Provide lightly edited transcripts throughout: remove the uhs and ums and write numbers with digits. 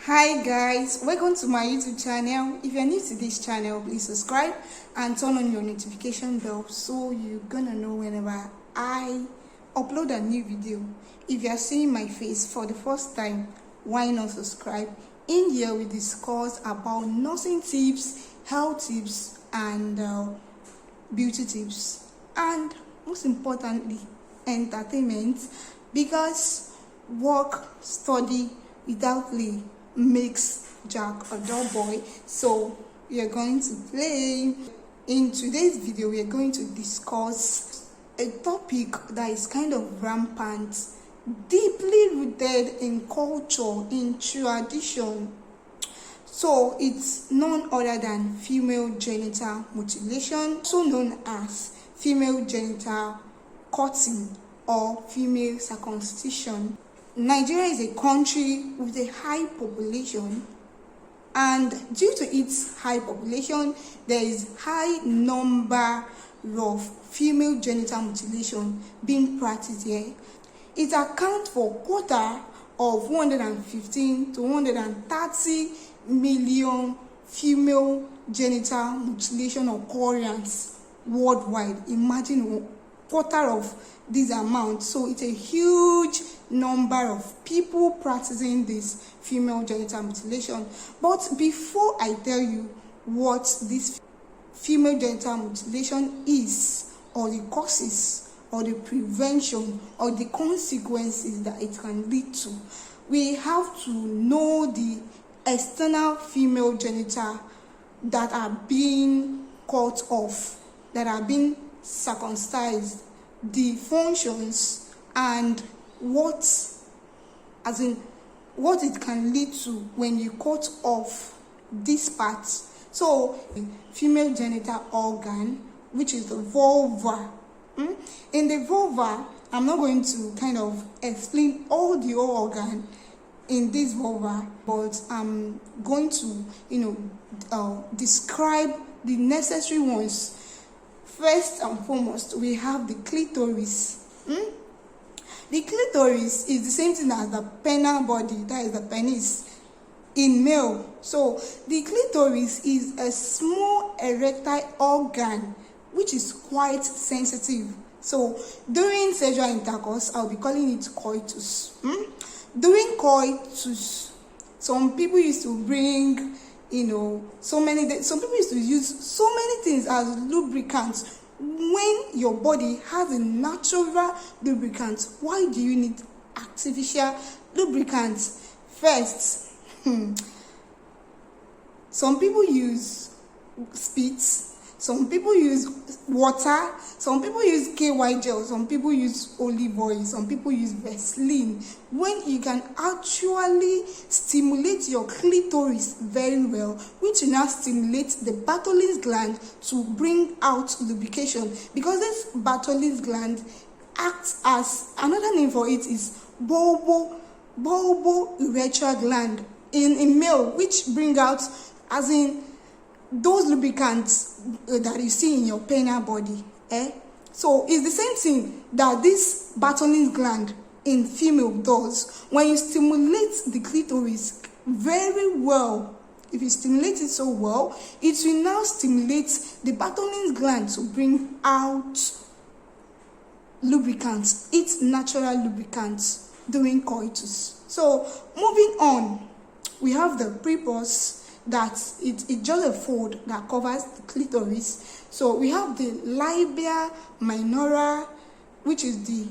Hi guys, welcome to my YouTube channel. If you're new to this channel, please subscribe and turn on your notification bell so you're gonna know whenever I upload a new video. If you're seeing my face for the first time, why not subscribe? In here we discuss about nursing tips, health tips, and beauty tips, and most importantly entertainment, because work study without play makes Jack a dull boy. So we are going to play. In today's video we are going to discuss a topic that is kind of rampant, deeply rooted in culture, in tradition. So it's none other than female genital mutilation, also known as female genital cutting or female circumcision. Nigeria is a country with a high population, and due to its high population, there is high number of female genital mutilation being practiced here. It accounts for quarter of 115 to 130 million female genital mutilation occurrence worldwide. Imagine a quarter of this amount. So it's a huge number of people practicing this female genital mutilation. But before I tell you what this female genital mutilation is, or the causes, or the prevention, or the consequences that it can lead to, we have to know the external female genital that are being cut off, that are being circumcised, the functions, and what it can lead to when you cut off this part. So female genital organ, which is the vulva. In the vulva, I'm not going to kind of explain all the organ in this vulva, but I'm going to describe the necessary ones. First and foremost, we have the clitoris. The clitoris is the same thing as the penile body, that is the penis in male. So the clitoris is a small erectile organ which is quite sensitive. So during sexual intercourse, I'll be calling it coitus. During coitus, some people used to bring some people used to use so many things as lubricants. When your body has a natural lubricant, why do you need artificial lubricants? First, some people use spit, some people use water, some people use KY gel, some people use olive oil, some people use Vaseline. When you can actually stimulate your clitoris very well, which will now stimulate the Bartholin's gland to bring out lubrication, because this Bartholin's gland acts as, another name for it is bulbo urethral gland in male, which bring out, as in, those lubricants that you see in your penile body. So it's the same thing that this Bartholin's gland in female does. When you stimulate the clitoris very well, if you stimulate it so well, it will now stimulate the Bartholin's gland to bring out lubricants, its natural lubricants during coitus. So moving on, we have the prepuce, that it's just a fold that covers the clitoris. So we have the labia minora, which is the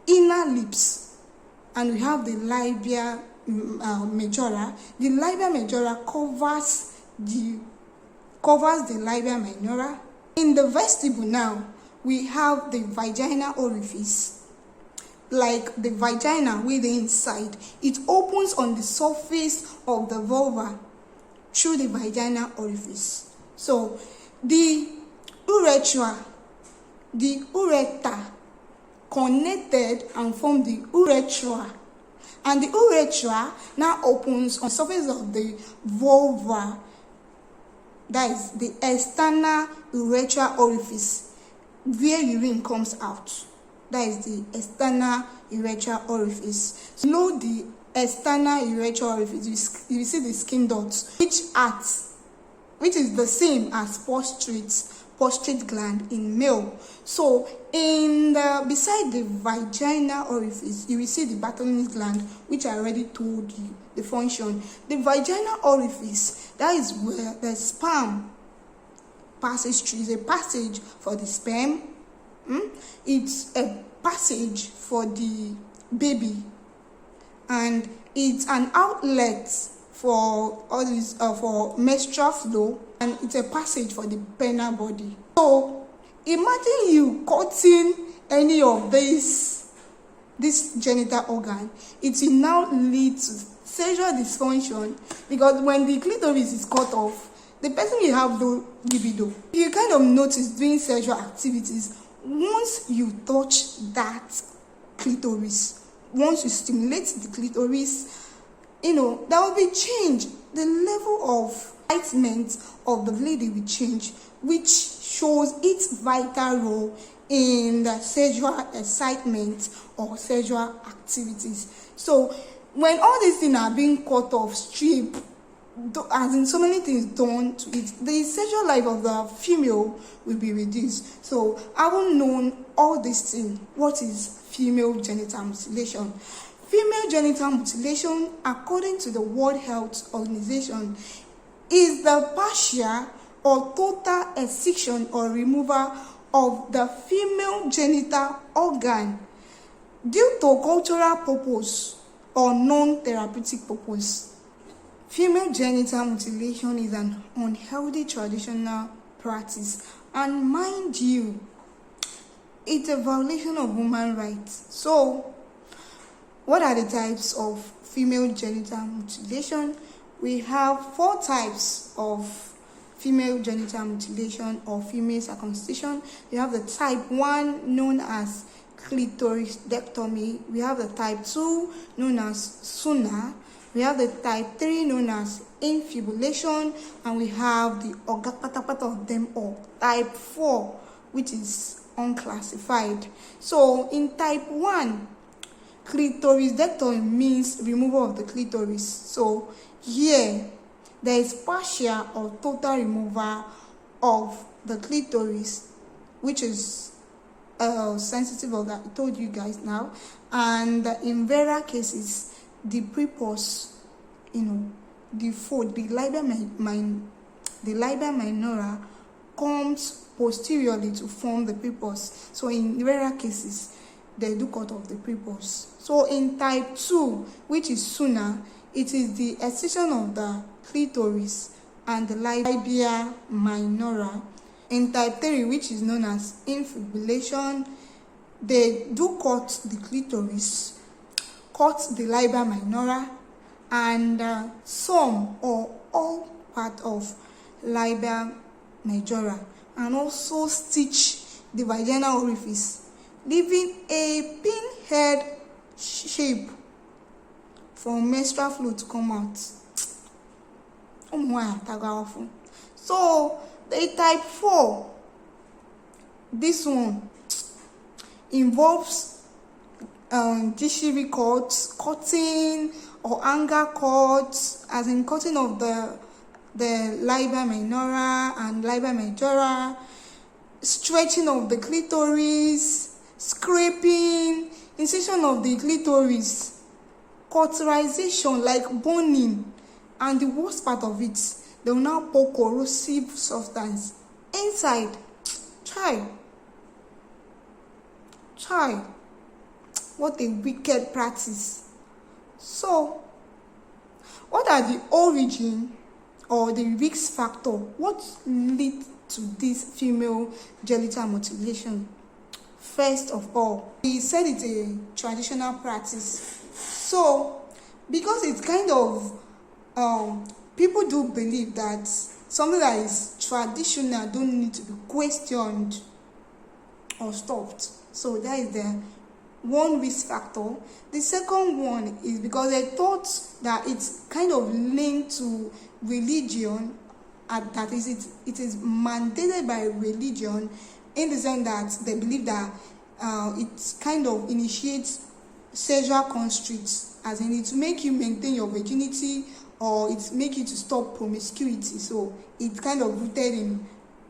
inner lips, and we have the labia majora. The labia majora covers the labia minora. In the vestibule now, we have the vaginal orifice. Like the vagina with the inside, it opens on the surface of the vulva through the vaginal orifice. So the urethra, the ureter connected and form the urethra, and the urethra now opens on the surface of the vulva, that is the external urethral orifice where urine comes out. That is the external urethral orifice. So below the external urethral orifice, you see the skin dots, which is the same as prostate gland in male. So beside the vaginal orifice, you will see the Bartholin's gland, which I already told you the function. The vaginal orifice, that is where the sperm passes through. It's a passage for the sperm. It's a passage for the baby, and it's an outlet for all this for menstrual flow, and it's a passage for the penile body. So imagine you cutting any of this genital organ. It will now lead to sexual dysfunction, because when the clitoris is cut off, the person will have no libido. You kind of notice during sexual activities, once you touch that clitoris, once you stimulate the clitoris, there will be change. The level of excitement of the lady will change, which shows its vital role in the sexual excitement or sexual activities. So when all these things are being cut off, stripped, as in so many things done to it, the sexual life of the female will be reduced. So having known all these things, what is female genital mutilation? Female genital mutilation, according to the World Health Organization, is the partial or total excision or removal of the female genital organ due to cultural purpose or non-therapeutic purpose. Female genital mutilation is an unhealthy traditional practice, and mind you, it's a violation of human rights. So, what are the types of female genital mutilation? We have 4 types of female genital mutilation or female circumcision. We have the type 1 known as clitoridectomy. We have the type 2 known as suna. We have the type 3 known as infibulation, and we have the ogapatapata of them all, type 4, which is unclassified. So in type 1, clitoridectomy means removal of the clitoris. So here there is partial or total removal of the clitoris, which is sensitive of that I told you guys now. And in rare cases, the prepuce, the fold, the labia minora comes posteriorly to form the prepuce. So in rare cases, they do cut off the prepuce. So in type 2, which is sooner, it is the excision of the clitoris and the labia minora. In type 3, which is known as infibulation, they do cut the clitoris, cut the labia minora, and some or all part of labia majora, and also stitch the vaginal orifice, leaving a pinhead shape for menstrual fluid to come out. So the type 4, this one involves tertiary cuts, cutting or anger cuts, as in cutting of the labia minora and labia majora, stretching of the clitoris, scraping, incision of the clitoris, cauterization like boning, and the worst part of it, they will now pour corrosive substance inside. Try. What a wicked practice. So, what are the origin or the risk factor? What leads to this female genital mutilation? First of all, we said it's a traditional practice. So, because it's kind of people do believe that something that is traditional don't need to be questioned or stopped. So that is the one risk factor. The second one is because they thought that it's kind of linked to religion, and that is it is mandated by religion, in the sense that they believe that it kind of initiates sexual constraints as in it make you maintain your virginity, or it make you to stop promiscuity. So it's kind of rooted in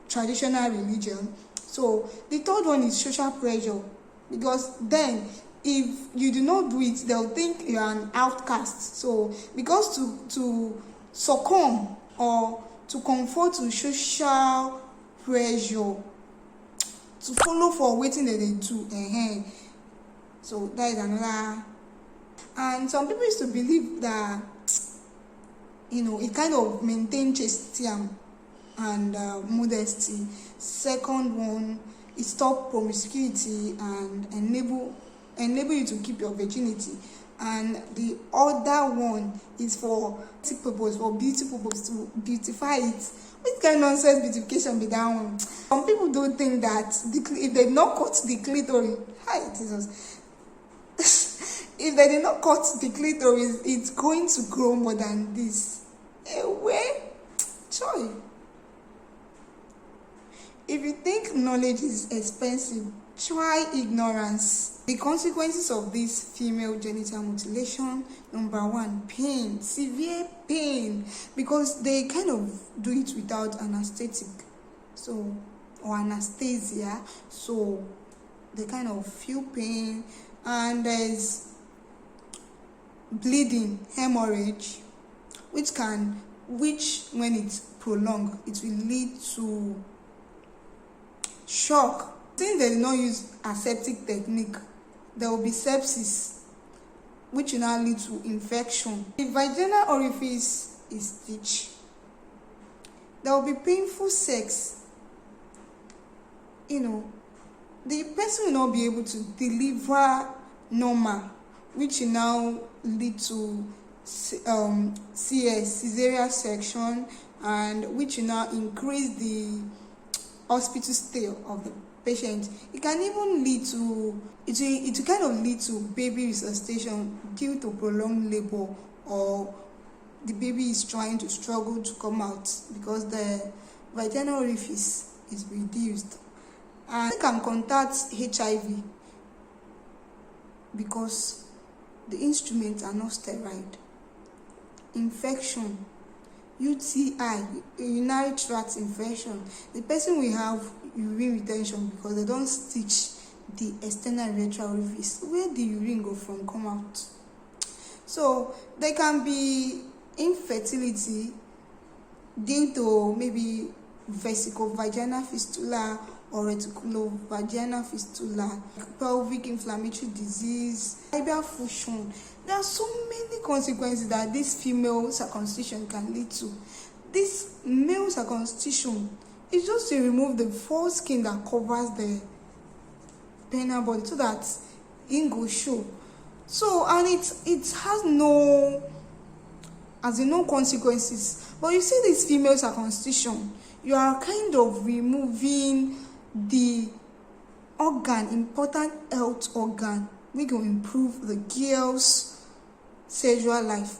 traditional religion. So the third one is social pressure, because then if you do not do it, they'll think you're an outcast. So because to succumb or to conform to social pressure, to follow for waiting that they do, so that is another. And some people used to believe that, it kind of maintain chastity and modesty. Second one is stop promiscuity and enable you to keep your virginity. And the other one is for beauty purpose, to beautify it. What kind of nonsense beautification be that one? Some people don't think that if they not cut the clitoris, hi Jesus. If they did not cut the clitoris, it's going to grow more than this. Joy. If you think knowledge is expensive, try ignorance. The consequences of this female genital mutilation: number one, pain, severe pain, because they kind of do it without anesthetic, or anesthesia, so they kind of feel pain. And there's bleeding, hemorrhage, which when it's prolonged, it will lead to shock. Since they did not use aseptic technique, there will be sepsis, which will now lead to infection. The vaginal orifice is stitched. There will be painful sex. The person will not be able to deliver normal, which will now lead to cesarean section, and which will now increase the hospital stay of the patient. It can even lead to it will kind of lead to baby resuscitation due to prolonged labor, or the baby is trying to struggle to come out because the vaginal orifice is reduced. And they can contact HIV because the instruments are not sterile. Infection, UTI, urinary tract infection. The person will have urine retention because they don't stitch the external urethral orifice, where the urine go from come out. So there can be infertility due to maybe vesicovaginal fistula or reticulovaginal fistula, pelvic inflammatory disease, labial fusion. There are so many consequences that this female circumcision can lead to. This male circumcision is just to remove the false skin that covers the penile body so that it will show. So, and it has no consequences. But you see, this female circumcision, you are kind of removing the important health organ. We can improve the girl's sexual life.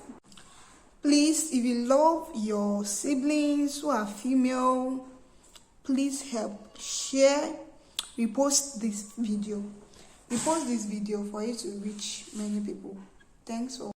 Please, if you love your siblings who are female, please help share, repost this video for it to reach many people. Thanks for